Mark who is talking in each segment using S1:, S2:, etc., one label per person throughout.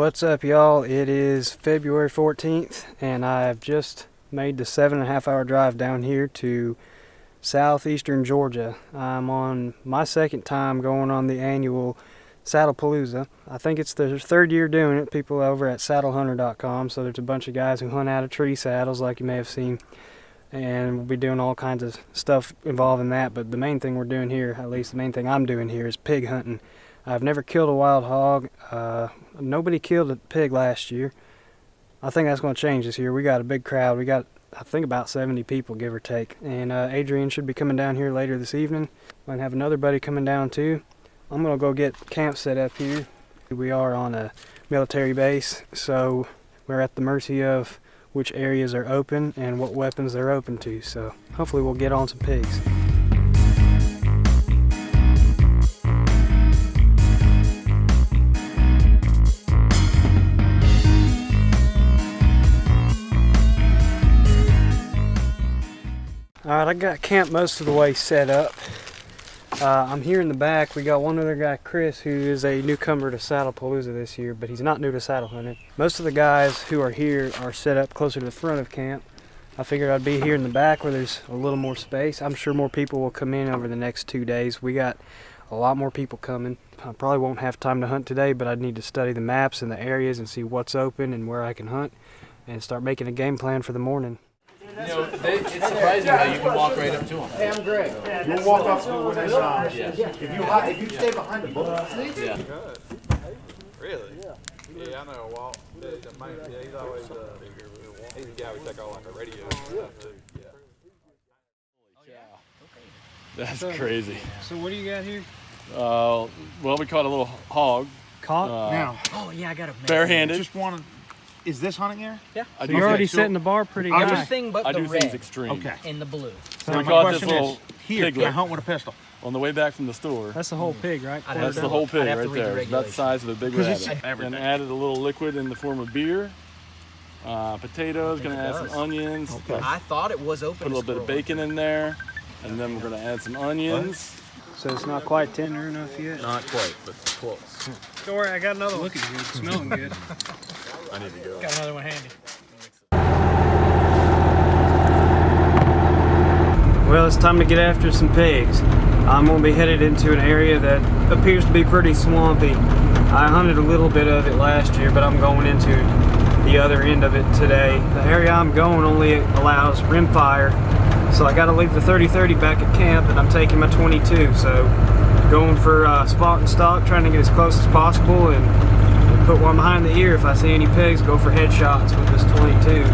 S1: What's up, y'all? It is February 14th and I've just made the 7.5 hour drive down here to southeastern Georgia. I'm on my second time going on the annual Saddlepalooza. I think it's their third year doing it. People over at saddlehunter.com, so there's a bunch of guys who hunt out of tree saddles like you may have seen, and we'll be doing all kinds of stuff involving that. But the main thing we're doing here, at least the main thing I'm doing here, is pig hunting. I've never killed a wild hog. Nobody killed a pig last year. I think that's going to change this year. We got a big crowd. We got, I think, about 70 people, give or take. And Adrian should be coming down here later this evening. Might have another buddy coming down too. I'm going to go get camp set up here. We are on a military base, so we're at the mercy of which areas are open and what weapons they're open to. So hopefully we'll get on some pigs. Alright, I got camp most of the way set up. I'm here in the back. We got one other guy, Chris, who is a newcomer to Saddlepalooza this year, but he's not new to saddle hunting. Most of the guys who are here are set up closer to the front of camp. I figured I'd be here in the back where there's a little more space. I'm sure more people will come in over the next 2 days. We got a lot more people coming. I probably won't have time to hunt today, but I'd need to study the maps and the areas and see what's open and where I can hunt and start making a game plan for the morning.
S2: You know, it's surprising how you can walk right up to them.
S3: Hey, I'm Greg. You'll walk up to when there's if you stay behind the book.
S2: Yeah.
S4: Really? Yeah, I know Walt. Yeah, he's always he's the guy we take all like the radio and stuff too. Yeah.
S5: That's crazy.
S1: So what do you got here?
S5: Well, we caught a little hog.
S1: Caught?
S3: Now,
S6: Oh yeah, I got a
S5: Barehanded.
S3: just one. Is this hunting area?
S6: Yeah.
S1: So you're already setting the bar pretty high.
S6: Everything but
S5: I
S6: the
S5: do things
S6: red
S5: extreme.
S3: Okay.
S6: and the blue.
S3: So
S5: we
S3: my
S5: caught this
S3: question
S5: little
S3: is, here, can I
S5: piglet
S3: hunt with a pistol?
S5: on the way back from the store.
S1: That's the whole pig, right?
S6: I'd
S5: That's
S6: have
S5: the
S6: to-
S5: whole pig
S6: I'd have to
S5: right
S6: read the
S5: there. It's about the
S6: regulations.
S5: size of a big
S3: Because
S5: rabbit.
S3: it's
S5: And added a little liquid in the form of beer. Potatoes, gonna
S6: it
S5: add
S6: does.
S5: some onions.
S3: Okay.
S6: I thought it was open.
S5: Put a little bit of bacon in there. And then we're gonna add some onions.
S1: So it's not quite tender enough yet?
S5: Not quite, but close.
S1: Don't worry, I got another one. Looking good, smelling good.
S5: I need to go.
S1: Got another one handy. Well, it's time to get after some pigs. I'm going to be headed into an area that appears to be pretty swampy. I hunted a little bit of it last year, but I'm going into the other end of it today. The area I'm going only allows rimfire, so I got to leave the 30-30 back at camp, and I'm taking my 22. So going for spot and stock, trying to get as close as possible and put one behind the ear if I see any pigs. Go for headshots with this 22.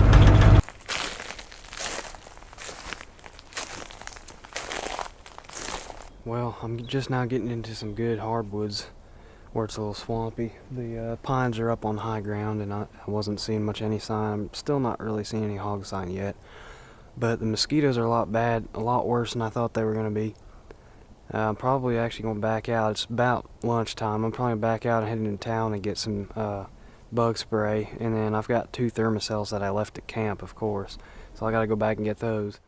S1: Well, I'm just now getting into some good hardwoods where it's a little swampy. The pines are up on high ground and I wasn't seeing much any sign. I'm still not really seeing any hog sign yet. But the mosquitoes are a lot worse than I thought they were going to be. I'm probably actually going to back out. It's about lunchtime. I'm probably back out and heading into town and get some bug spray. And then I've got 2 thermocells that I left at camp, of course. So I got to go back and get those.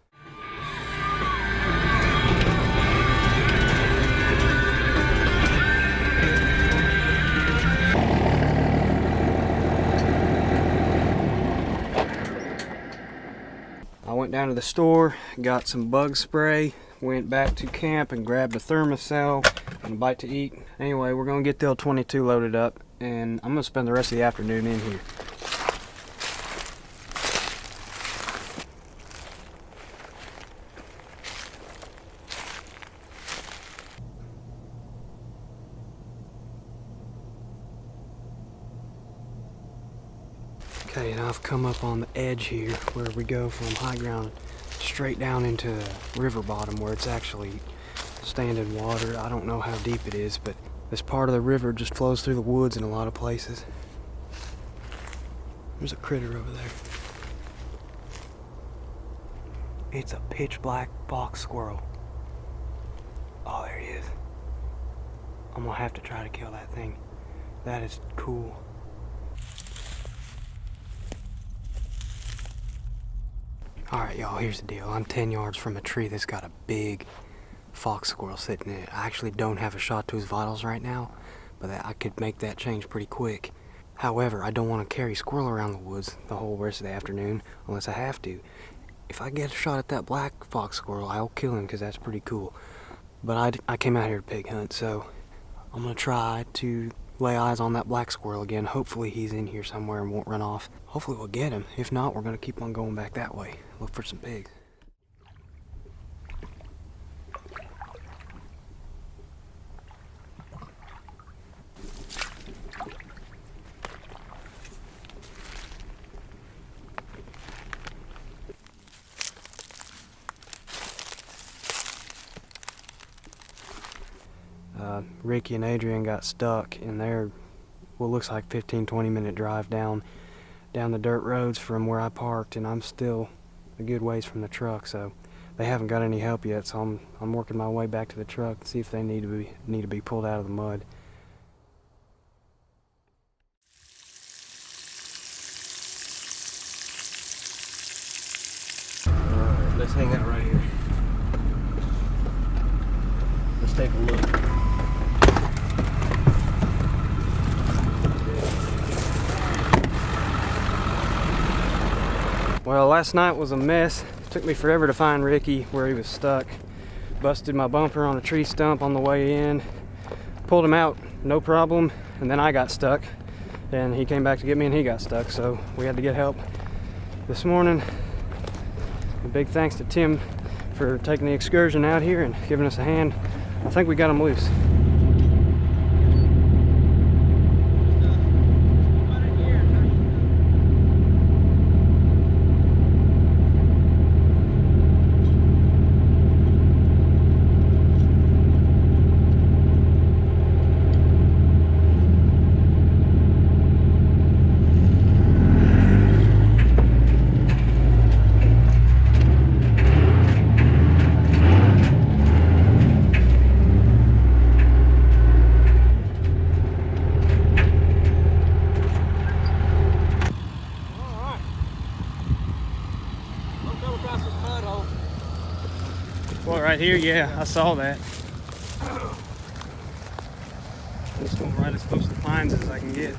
S1: I went down to the store, got some bug spray, went back to camp and grabbed a thermocell and a bite to eat. Anyway, we're going to get the old 22 loaded up and I'm going to spend the rest of the afternoon in here. Okay, now I've come up on the edge here where we go from high ground straight down into the river bottom where it's actually standing water. I don't know how deep it is, but this part of the river just flows through the woods in a lot of places. There's a critter over there. It's a pitch black box squirrel. Oh, there he is. I'm gonna have to try to kill that thing. That is cool. Alright y'all, here's the deal. I'm 10 yards from a tree that's got a big fox squirrel sitting in it. I actually don't have a shot to his vitals right now, but I could make that change pretty quick. However, I don't want to carry squirrel around the woods the whole rest of the afternoon unless I have to. If I get a shot at that black fox squirrel, I'll kill him because that's pretty cool. But I came out here to pig hunt, so I'm going to try to lay eyes on that black squirrel again. Hopefully he's in here somewhere and won't run off. Hopefully we'll get him. If not, we're going to keep on going back that way. Look for some pigs. Ricky and Adrian got stuck in their, what looks like 15-20 minute drive down the dirt roads from where I parked, and I'm still a good ways from the truck, so they haven't got any help yet. So I'm working my way back to the truck to see if they need to be pulled out of the mud.
S6: Alright, let's hang out right here. Let's take a look.
S1: Well, last night was a mess. It took me forever to find Ricky where he was stuck. Busted my bumper on a tree stump on the way in. Pulled him out, no problem, and then I got stuck. And he came back to get me and he got stuck, so we had to get help this morning. A big thanks to Tim for taking the excursion out here and giving us a hand. I think we got him loose. Well, right here, yeah, I saw that. Just going right as close to the pines as I can get.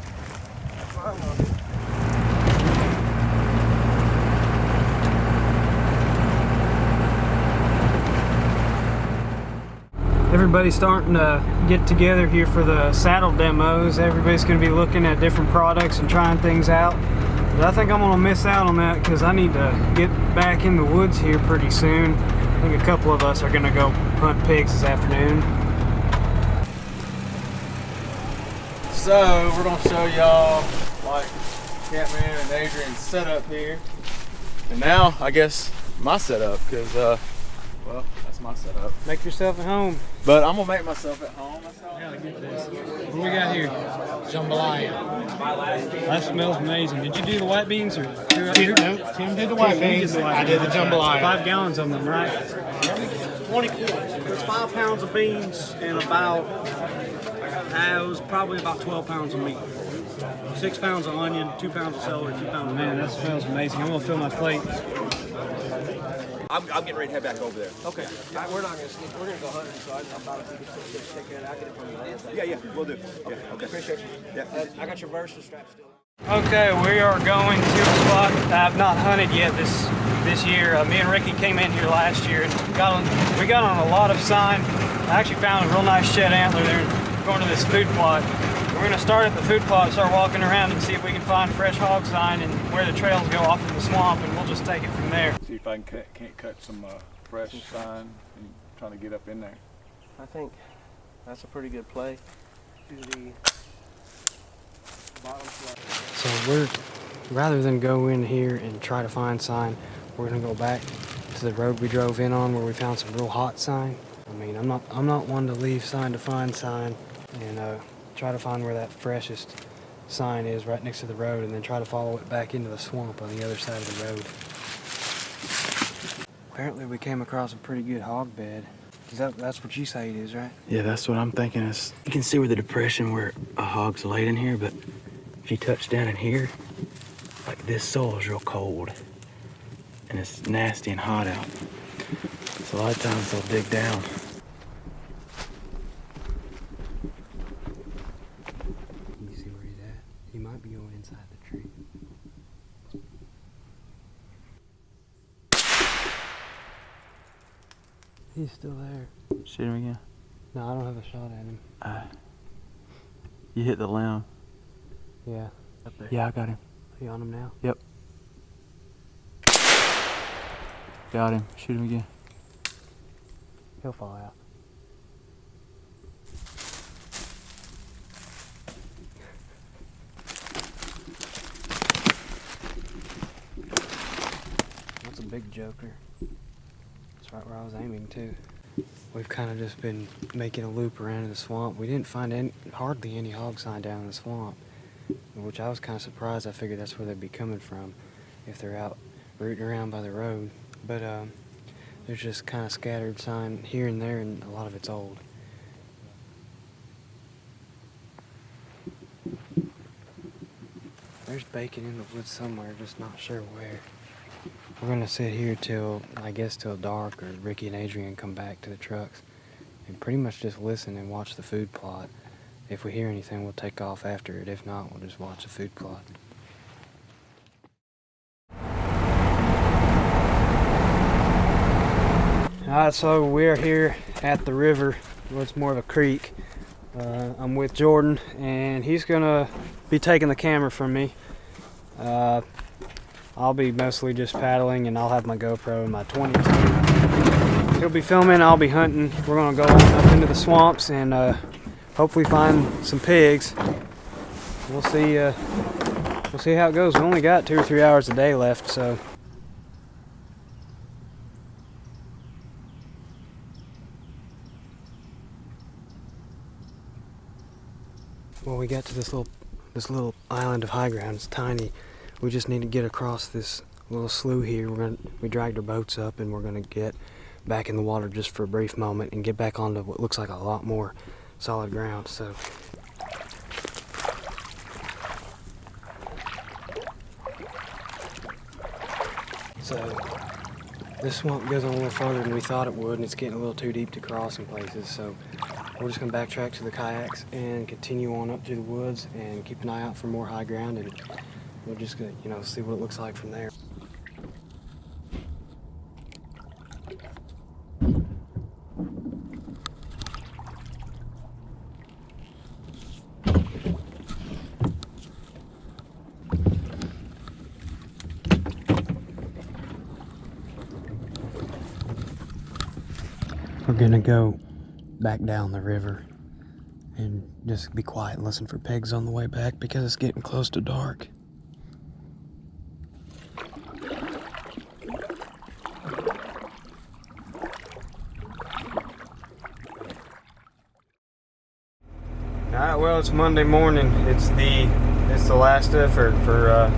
S1: Everybody's starting to get together here for the saddle demos. Everybody's going to be looking at different products and trying things out. But I think I'm going to miss out on that because I need to get back in the woods here pretty soon. I think a couple of us are going to go hunt pigs this afternoon.
S4: So we're gonna show y'all like Catman and Adrian's setup here, and now I guess my setup, because well, that's my setup.
S1: Make yourself at home.
S4: But I'm gonna make myself at home. That's all.
S1: Gotta get this. What do we got here? Jambalaya. That smells amazing. Did you do the white beans or Tim did the white beans. I did the jambalaya. 5 gallons of them, right?
S7: 20 quarts. There's 5 pounds of beans and about, it was probably about 12 pounds of meat. 6 pounds of onion, 2 pounds of celery, 2 pounds of
S1: Man, that smells amazing. I'm gonna fill my plate.
S6: I'm getting ready to head back over there.
S7: Okay. We're not going to sleep. We're going to go hunting, so I'm about to take care of that. I'll get it from you later.
S6: Yeah, we'll do. Yeah, okay. Appreciate you. Yeah.
S7: I got your versus strap still.
S1: Okay, we are going to a spot I've not hunted yet this year. Me and Ricky came in here last year and we got on a lot of sign. I actually found a real nice shed antler there. Going to this food plot. We're going to start at the food plot, start walking around and see if we can find fresh hog sign and where the trails go off in the swamp, and we'll just take it from there.
S5: See if I can't cut some fresh sign and trying to get up in there.
S7: I think that's a pretty good play. To the bottom slide.
S1: So rather than go in here and try to find sign, we're going to go back to the road we drove in on where we found some real hot sign. I mean, I'm not one to leave sign to find sign, and try to find where that freshest sign is right next to the road, and then try to follow it back into the swamp on the other side of the road. Apparently we came across a pretty good hog bed. That's what you say it is, right? Yeah, that's what I'm thinking is. You can see where the depression where a hog's laid in here, but if you touch down in here, like this soil is real cold and it's nasty and hot out. So a lot of times they'll dig down. You see where he's at? He might be He's still there.
S4: Shoot him again.
S1: No, I don't have a shot at him.
S4: You hit the limb.
S1: Yeah.
S4: Up there. Yeah, I got him.
S1: Are you on him now?
S4: Yep. Got him. Shoot him again.
S1: He'll fall out. That's a big joker. That's right where I was aiming too. We've kind of just been making a loop around in the swamp. We didn't find hardly any hog sign down in the swamp, which I was kind of surprised. I figured that's where they'd be coming from if they're out rooting around by the road. But there's just kind of scattered sign here and there, and a lot of it's old. There's bacon in the woods somewhere, just not sure where. We're gonna sit here till, I guess, till dark, or Ricky and Adrian come back to the trucks, and pretty much just listen and watch the food plot. If we hear anything, we'll take off after it. If not, we'll just watch the food plot. Alright, so we're here at the river. Well, it's more of a creek. I'm with Jordan, and he's gonna be taking the camera from me. I'll be mostly just paddling, and I'll have my GoPro and my 22. He'll be filming, I'll be hunting. We're gonna go up into the swamps and hopefully find some pigs. We'll see how it goes. We only got 2 or 3 hours a day left, so. Well, we got to this little island of high ground. It's tiny. We just need to get across this little slough here. We dragged our boats up, and we're gonna get back in the water just for a brief moment and get back onto what looks like a lot more solid ground. So this swamp goes a little further than we thought it would, and it's getting a little too deep to cross in places. So we're just gonna backtrack to the kayaks and continue on up through the woods and keep an eye out for more high ground, and we're just gonna, see what it looks like from there. We're gonna go back down the river and just be quiet and listen for pigs on the way back because it's getting close to dark. Alright, well, it's Monday morning. It's the last effort for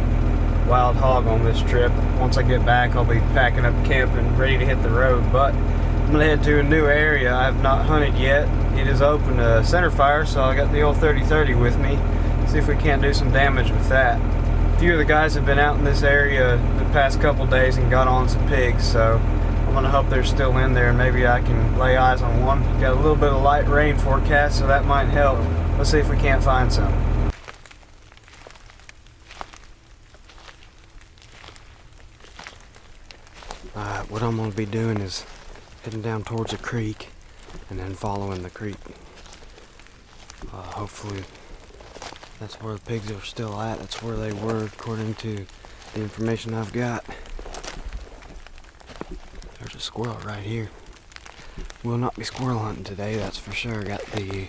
S1: wild hog on this trip. Once I get back, I'll be packing up camp and ready to hit the road, but I'm gonna head to a new area I have not hunted yet. It is open to center fire, so I got the old 30-30 with me. See if we can't do some damage with that. A few of the guys have been out in this area the past couple days and got on some pigs, so I'm gonna hope they're still in there and maybe I can lay eyes on one. Got a little bit of light rain forecast, so that might help. Let's see if we can't find some. Alright, what I'm gonna be doing is heading down towards a creek and then following the creek. Hopefully that's where the pigs are still at. That's where they were according to the information I've got. There's a squirrel right here. Will not be squirrel hunting today, that's for sure. Got the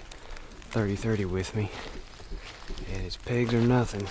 S1: 30-30 with me. And it's pigs or nothing.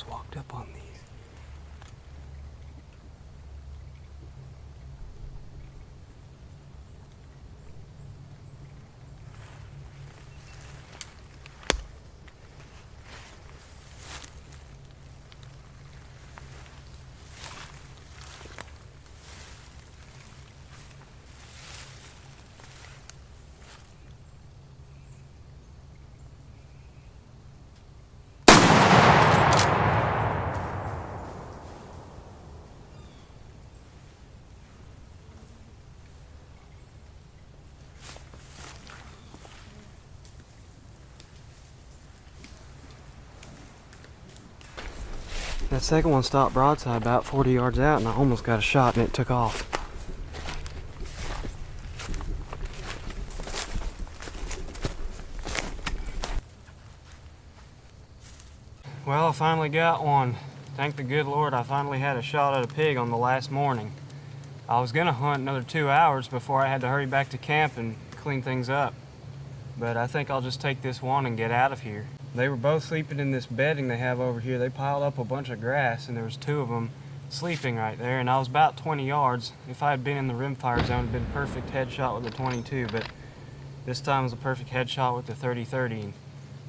S1: Walked up on these. That second one stopped broadside about 40 yards out, and I almost got a shot and it took off. Well, I finally got one. Thank the good Lord I finally had a shot at a pig on the last morning. I was gonna hunt another 2 hours before I had to hurry back to camp and clean things up. But I think I'll just take this one and get out of here. They were both sleeping in this bedding they have over here. They piled up a bunch of grass and there was 2 of them sleeping right there, and I was about 20 yards. If I had been in the rimfire zone, it'd been a perfect headshot with a 22, but this time was a perfect headshot with the 30-30, and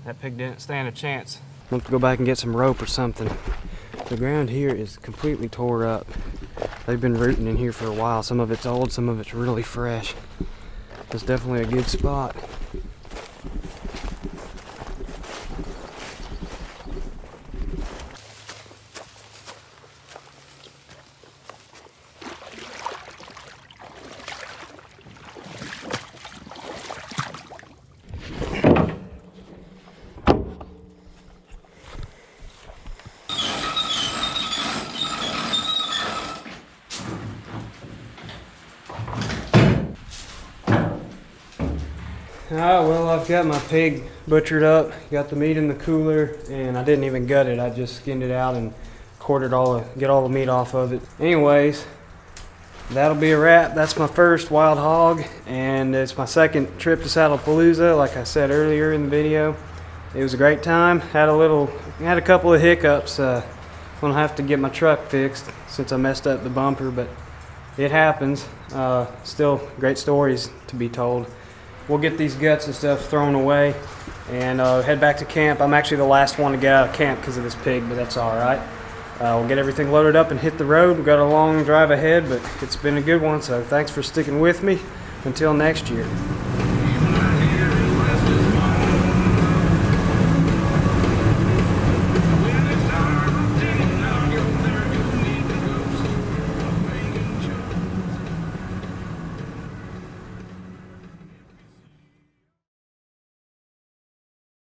S1: that pig didn't stand a chance. I'll have to go back and get some rope or something. The ground here is completely tore up. They've been rooting in here for a while. Some of it's old, some of it's really fresh. It's definitely a good spot. Alright, well, I've got my pig butchered up, got the meat in the cooler, and I didn't even gut it. I just skinned it out and quartered get all the meat off of it. Anyways, that'll be a wrap. That's my first wild hog, and it's my second trip to Saddlepalooza, like I said earlier in the video. It was a great time. Had a couple of hiccups. Gonna have to get my truck fixed since I messed up the bumper, but it happens. Still great stories to be told. We'll get these guts and stuff thrown away and head back to camp. I'm actually the last one to get out of camp because of this pig, but that's all right. We'll get everything loaded up and hit the road. We've got a long drive ahead, but it's been a good one, so thanks for sticking with me. Until next year.